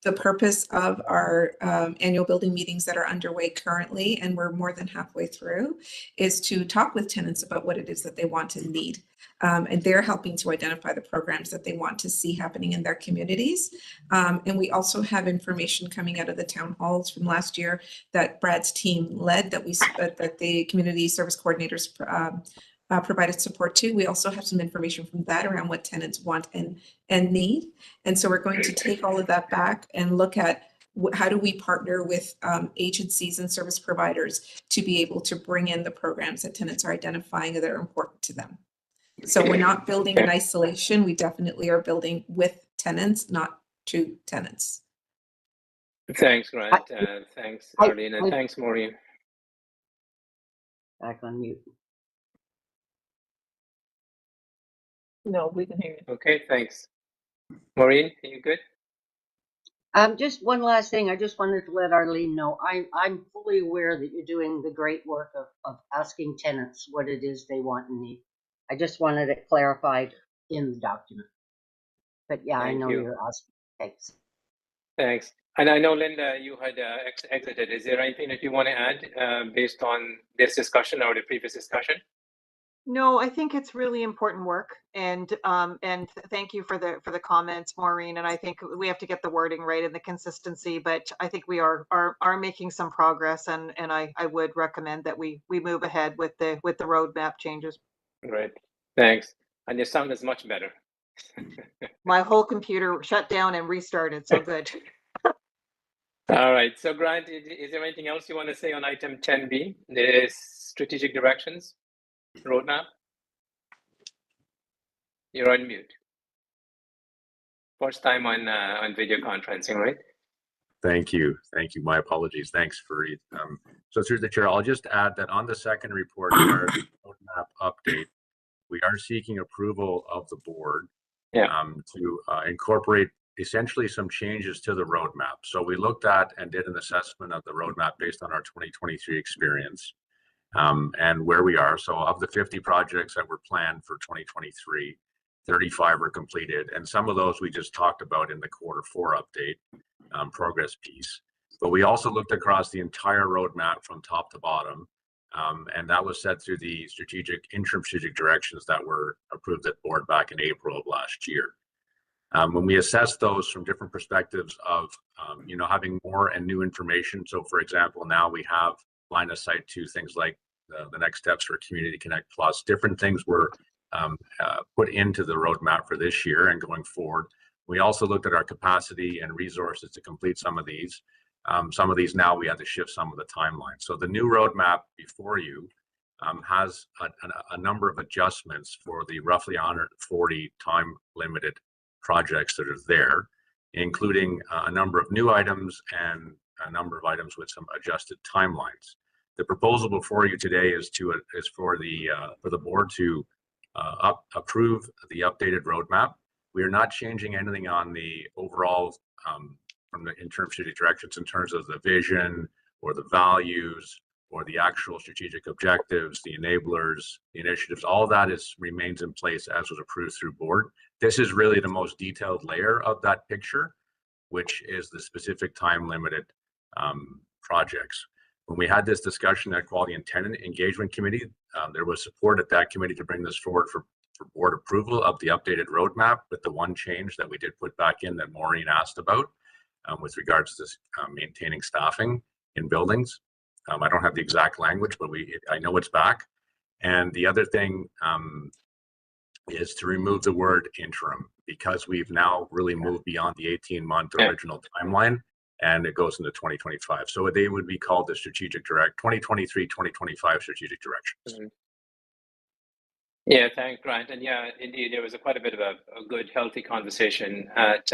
the purpose of our annual building meetings that are underway currently, and we're more than halfway through, is to talk with tenants about what it is that they want and need. And they're helping to identify the programs that they want to see happening in their communities. And we also have information coming out of the town halls from last year that Brad's team led, that the community service coordinators provided support to. We also have some information from that around what tenants want and need. And so we're going to take all of that back and look at how do we partner with agencies and service providers to be able to bring in the programs that tenants are identifying that are important to them. So we're not building in isolation. We definitely are building with tenants, not to tenants. Thanks, Grant. Thanks, Arlene, and thanks, Maureen. Back on mute. No, we can hear you. Okay, thanks. Maureen, are you good? Just one last thing. I just wanted to let Arlene know I'm fully aware that you're doing the great work of asking tenants what it is they want and need. I just wanted it clarified in the document. But yeah, I Thank know you. you're asking. Thanks. Thanks. And I know, Linda, you had exited. Is there anything that you want to add based on this discussion or the previous discussion? No, I think it's really important work, and thank you for the comments, Maureen. And I think we have to get the wording right and the consistency, but I think we are making some progress, and I would recommend that we move ahead with the roadmap changes. Right. Thanks. And your sound is much better. My whole computer shut down and restarted, so good. All right. So Grant, is there anything else you want to say on item 10B, the strategic directions roadmap? You're on mute. First time on video conferencing, right? Thank you. Thank you. My apologies. Thanks for so through the chair, I'll just add that on the second report, our roadmap update, we are seeking approval of the board to incorporate essentially some changes to the roadmap. So we looked at and did an assessment of the roadmap based on our 2023 experience and where we are. So of the 50 projects that were planned for 2023, 35 were completed. And some of those we just talked about in the Q4 update progress piece. But we also looked across the entire roadmap from top to bottom. And that was set through the interim strategic directions that were approved at board back in April of last year. When we assess those from different perspectives of, having more and new information. So for example, now we have line of sight to things like the next steps for Community Connect Plus, different things were put into the roadmap for this year and going forward. We also looked at our capacity and resources to complete some of these. Some of these now we had to shift some of the timeline. So the new roadmap before you has a number of adjustments for the roughly 140 time-limited projects that are there, including a number of new items and a number of items with some adjusted timelines. The proposal before you today is for the board to approve the updated roadmap. We are not changing anything on the overall from the interim strategic directions in terms of the vision or the values or the actual strategic objectives, the enablers, the initiatives. All that remains in place as was approved through board. This is really the most detailed layer of that picture, which is the specific time-limited projects. When we had this discussion at Quality and Tenant Engagement Committee, there was support at that committee to bring this forward for board approval of the updated roadmap, with the one change that we did put back in that Maureen asked about with regards to maintaining staffing in buildings. I don't have the exact language, but I know it's back. And the other thing is to remove the word interim, because we've now really moved beyond the 18-month original timeline, and it goes into 2025. So they would be called the 2023-2025 strategic directions. Yeah, thanks, Grant. And yeah, indeed, there was quite a bit of a good, healthy conversation at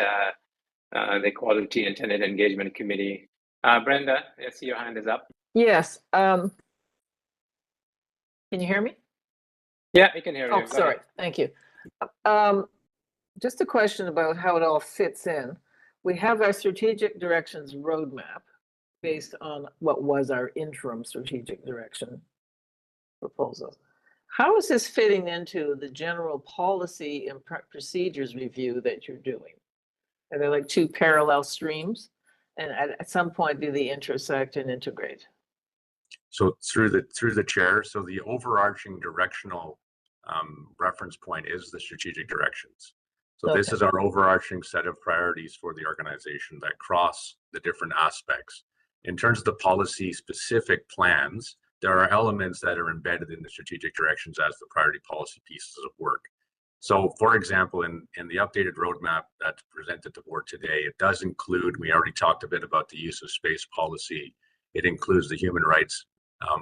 the Quality and Tenant Engagement Committee. Brenda, I see your hand is up. Yes. Can you hear me? Yeah, we can hear you. Oh, sorry. Thank you. Just a question about how it all fits in. We have our strategic directions roadmap based on what was our interim strategic direction proposal. How is this fitting into the general policy and procedures review that you're doing? Are there like two parallel streams? And at some point, do they intersect and integrate? So through the chair, so the overarching directional reference point is the strategic directions. So this is our overarching set of priorities for the organization that cross the different aspects. In terms of the policy specific plans, there are elements that are embedded in the strategic directions as the priority policy pieces of work. So for example, in the updated roadmap that's presented to board today, it does include, we already talked a bit about the use of space policy. It includes the human rights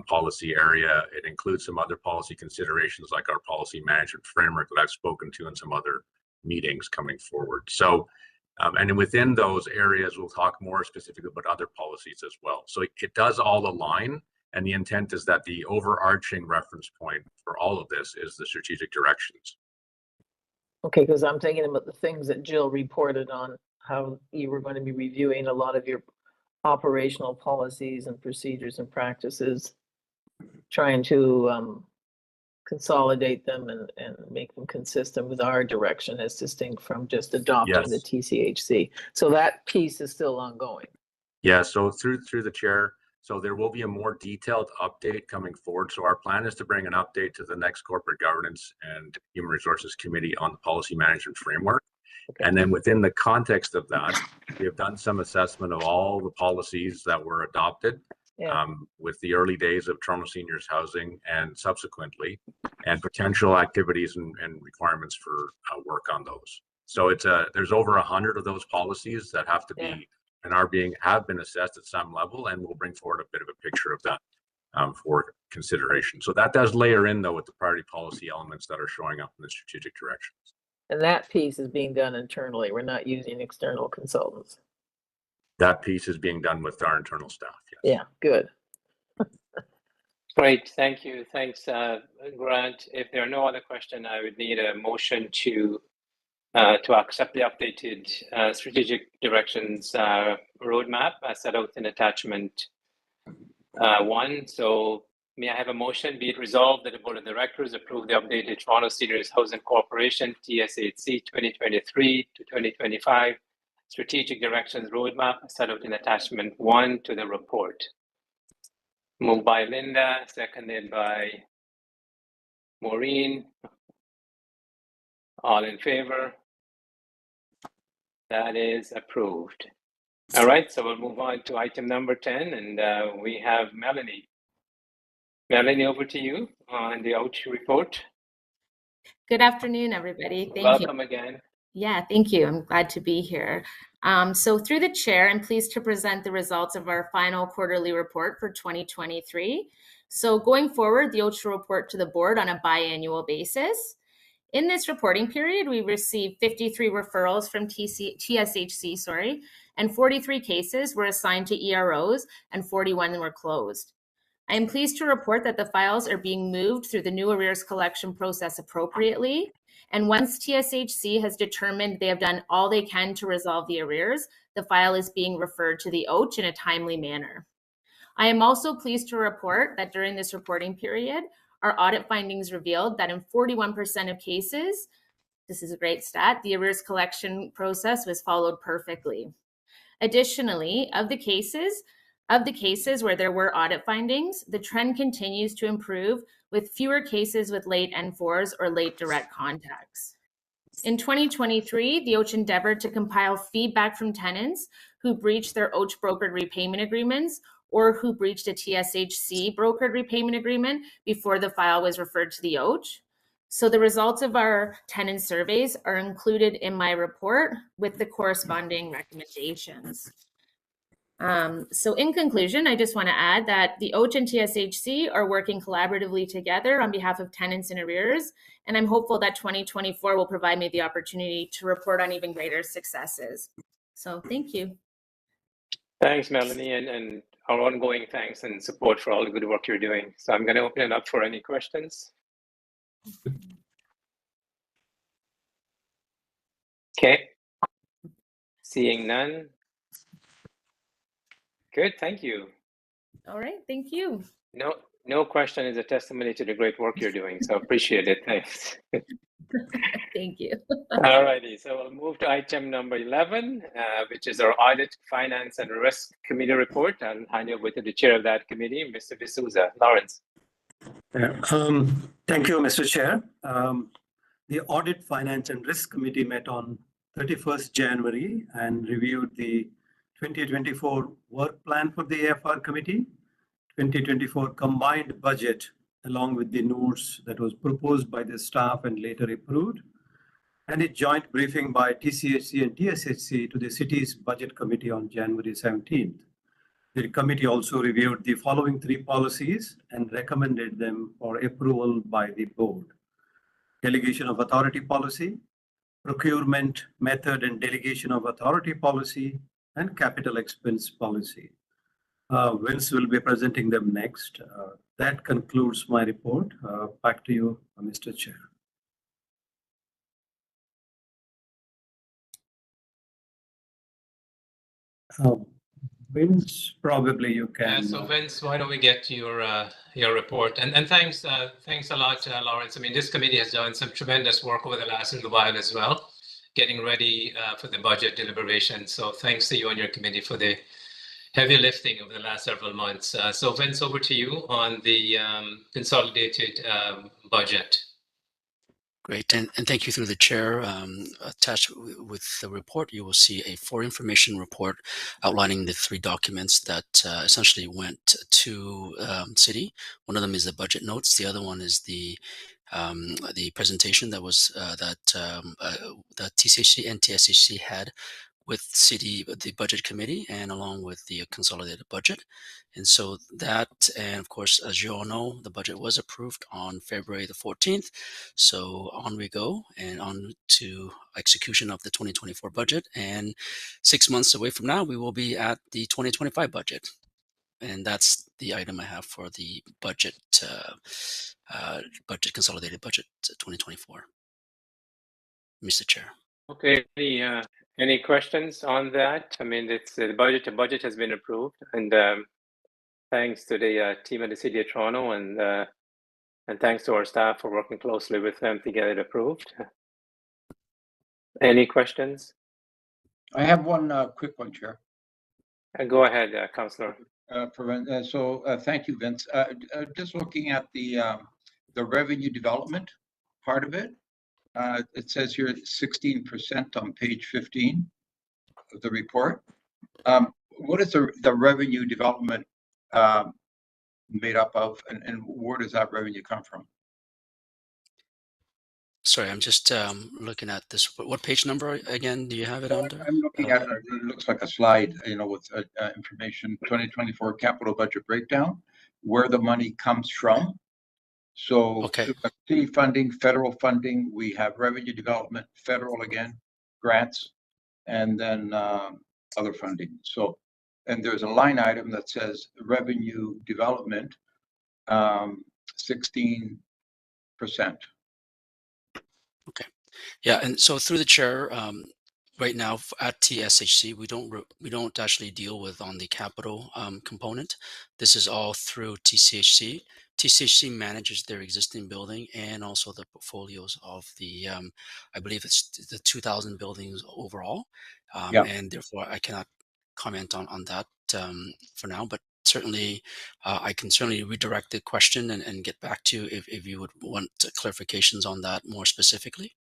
policy area. It includes some other policy considerations like our policy management framework that I've spoken to in some other meetings coming forward. So, and within those areas, we'll talk more specifically about other policies as well. So it does all align, and the intent is that the overarching reference point for all of this is the strategic directions. Okay, because I'm thinking about the things that Jill reported on, how you were going to be reviewing a lot of your operational policies and procedures and practices, trying to consolidate them and make them consistent with our direction as distinct from just adopting the Yes. TCHC. So that piece is still ongoing. Yeah, so through the chair, so there will be a more detailed update coming forward. So our plan is to bring an update to the next Corporate Governance and Human Resources Committee on the Policy Management Framework. Okay. And then within the context of that, we have done some assessment of all the policies that were adopted with the early days of Toronto Seniors Housing and subsequently, and potential activities and requirements for work on those. So it's there's over 100 of those policies that have to be and have been assessed at some level, and we'll bring forward a bit of a picture of that for consideration. So that does layer in though with the priority policy elements that are showing up in the strategic directions. And that piece is being done internally. We're not using external consultants. That piece is being done with our internal staff. Yes. Yeah, good. Great, thank you. Thanks, Grant. If there are no other questions, I would need a motion to accept the updated strategic directions roadmap as set out in attachment 1. So may I have a motion? Be it resolved that the Board of Directors approve the updated Toronto Seniors Housing Corporation TSHC 2023 to 2025 strategic directions roadmap set out in attachment 1 to the report. Moved by Linda, seconded by Maureen. All in favor? That is approved. All right, so we'll move on to item number 10, and we have Melanie. Melanie, over to you on the OUCH report. Good afternoon, everybody. Thank you. Welcome again. Yeah, thank you. I'm glad to be here. So through the chair, I'm pleased to present the results of our final quarterly report for 2023. So going forward, the OUCH will report to the board on a biannual basis. In this reporting period, we received 53 referrals from TSHC, and 43 cases were assigned to EROs and 41 were closed. I am pleased to report that the files are being moved through the new arrears collection process appropriately. And once TSHC has determined they have done all they can to resolve the arrears, the file is being referred to the OUCH in a timely manner. I am also pleased to report that during this reporting period, our audit findings revealed that in 41% of cases, this is a great stat, the arrears collection process was followed perfectly. Additionally, of the cases where there were audit findings, the trend continues to improve with fewer cases with late N4s or late direct contacts. In 2023, the OUCH endeavored to compile feedback from tenants who breached their OUCH brokered repayment agreements or who breached a TSHC brokered repayment agreement before the file was referred to the OUCH. So the results of our tenant surveys are included in my report with the corresponding recommendations. So in conclusion, I just want to add that the OUCH and TSHC are working collaboratively together on behalf of tenants in arrears, and I'm hopeful that 2024 will provide me the opportunity to report on even greater successes. So thank you. Thanks, Melanie, and our ongoing thanks and support for all the good work you're doing. So I'm going to open it up for any questions. Okay. Seeing none. Good, thank you. All right, thank you. No question is a testimony to the great work you're doing, so appreciate it. Thanks. Thank you. All righty, so we'll move to item number 11, which is our Audit, Finance and Risk Committee report. I'll hand you over to the chair of that committee, Mr. D'Souza. Lawrence. Thank you, Mr. Chair. The Audit, Finance and Risk Committee met on 31st January and reviewed the 2024 work plan for the AFR committee, 2024 combined budget, along with the notes that was proposed by the staff and later approved, and a joint briefing by TCHC and TSHC to the city's budget committee on January 17th. The committee also reviewed the following 3 policies and recommended them for approval by the board: delegation of authority policy, procurement method and delegation of authority policy, and capital expense policy. Vince will be presenting them next. That concludes my report. Back to you, Mr. Chair. Vince, probably you can. So Vince, why don't we get your report? And thanks a lot, Lawrence. I mean, this committee has done some tremendous work over the last little while as well, getting ready for the budget deliberation. So thanks to you and your committee for the heavy lifting over the last several months. So Vince, over to you on the consolidated budget. Great, and thank you through the chair. Attached with the report, you will see a for information report outlining the 3 documents that essentially went to city. One of them is the budget notes. The other one is the presentation that was that TSHC and TSHC had with city, the budget committee, and along with the consolidated budget. And so that, and of course, as you all know, the budget was approved on February the 14th. So on we go, and on to execution of the 2024 budget. And 6 months away from now, we will be at the 2025 budget. And that's the item I have for the budget, consolidated budget 2024. Mr. Chair. Okay, any questions on that? I mean, it's the budget has been approved, and thanks to the team at the City of Toronto, and thanks to our staff for working closely with them to get it approved. Any questions? I have one quick one, Chair. Go ahead, Councillor. Thank you, Vince. Just looking at the revenue development part of it, it says here 16% on page 15 of the report. What is the revenue development made up of, and where does that revenue come from? Sorry, I'm just looking at this. What page number again do you have it under? I'm looking at it. It looks like a slide, with information, 2024 capital budget breakdown, where the money comes from. So okay. City funding, federal funding, we have revenue development, federal again, grants, and then other funding. So, and there's a line item that says revenue development, 16%. Okay. Yeah, and so through the chair, right now at TSHC, we don't actually deal with on the capital component. This is all through TSHC. TSHC manages their existing building and also the portfolios of the, I believe it's the 2,000 buildings overall. And therefore I cannot comment on that for now, but certainly I can certainly redirect the question and get back to you if you would want clarifications on that more specifically.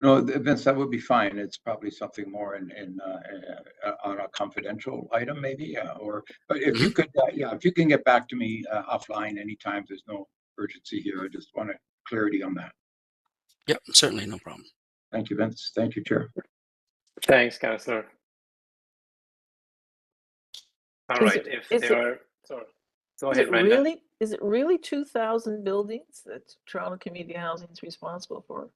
No, Vince, that would be fine. It's probably something more on a confidential item, maybe, but if you could, if you can get back to me offline anytime. There's no urgency here. I just want clarity on that. Yep, certainly, no problem. Thank you, Vince. Thank you, Chair. Thanks, Councillor. All right. Go ahead, Brenda. Is it really 2,000 buildings that Toronto Community Housing is responsible for?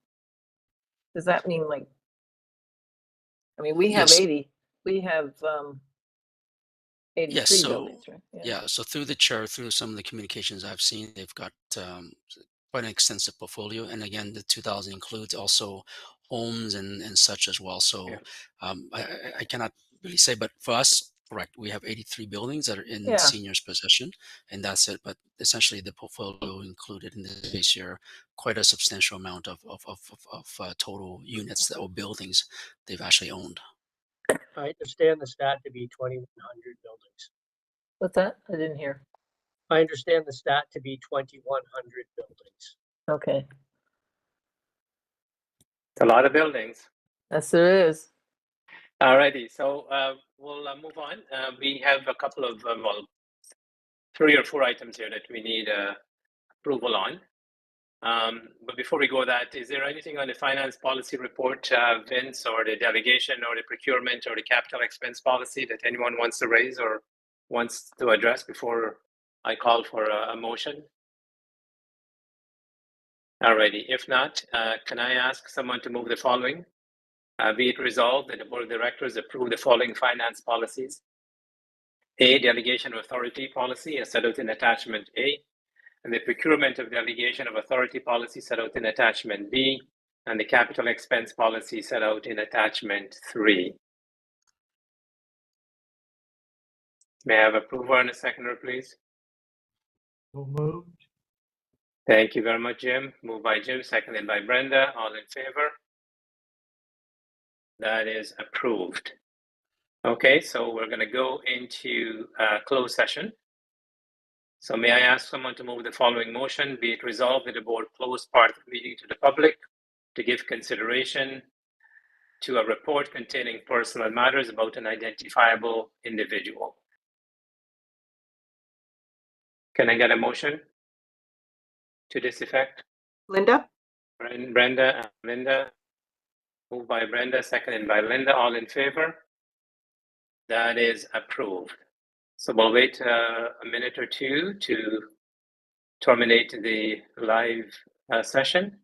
Does that mean we have 80, we have 83 buildings, right? Yeah, so through the chair, through some of the communications I've seen, they've got quite an extensive portfolio. And again, the 2,000 includes also homes and such as well. So I cannot really say, but for us, correct, we have 83 buildings that are in seniors' possession, and that's it. But essentially, the portfolio included in this case here quite a substantial amount of total units or buildings they've actually owned. I understand the stat to be 2,100 buildings. What's that? I didn't hear. I understand the stat to be 2,100 buildings. Okay. It's a lot of buildings. Yes, there is. All righty, so we'll move on. We have a couple of, 3 or 4 items here that we need approval on. But before we go that, is there anything on the finance policy report, Vince, or the delegation, or the procurement, or the capital expense policy that anyone wants to raise or wants to address before I call for a motion? All righty, if not, can I ask someone to move the following? Be it resolved that the Board of Directors approve the following finance policies. A, delegation of authority policy as set out in attachment A, and the procurement of delegation of authority policy set out in attachment B, and the capital expense policy set out in attachment 3. May I have approval and a seconder, please? So moved. Thank you very much, Jim. Moved by Jim, seconded by Brenda. All in favor? That is approved. Okay, so we're going to go into closed session. So may I ask someone to move the following motion? Be it resolved that the board close part of the meeting to the public to give consideration to a report containing personal matters about an identifiable individual. Can I get a motion to this effect? Linda? Brenda and Linda. Moved by Brenda, seconded by Linda. All in favor? That is approved. So we'll wait a minute or two to terminate the live session.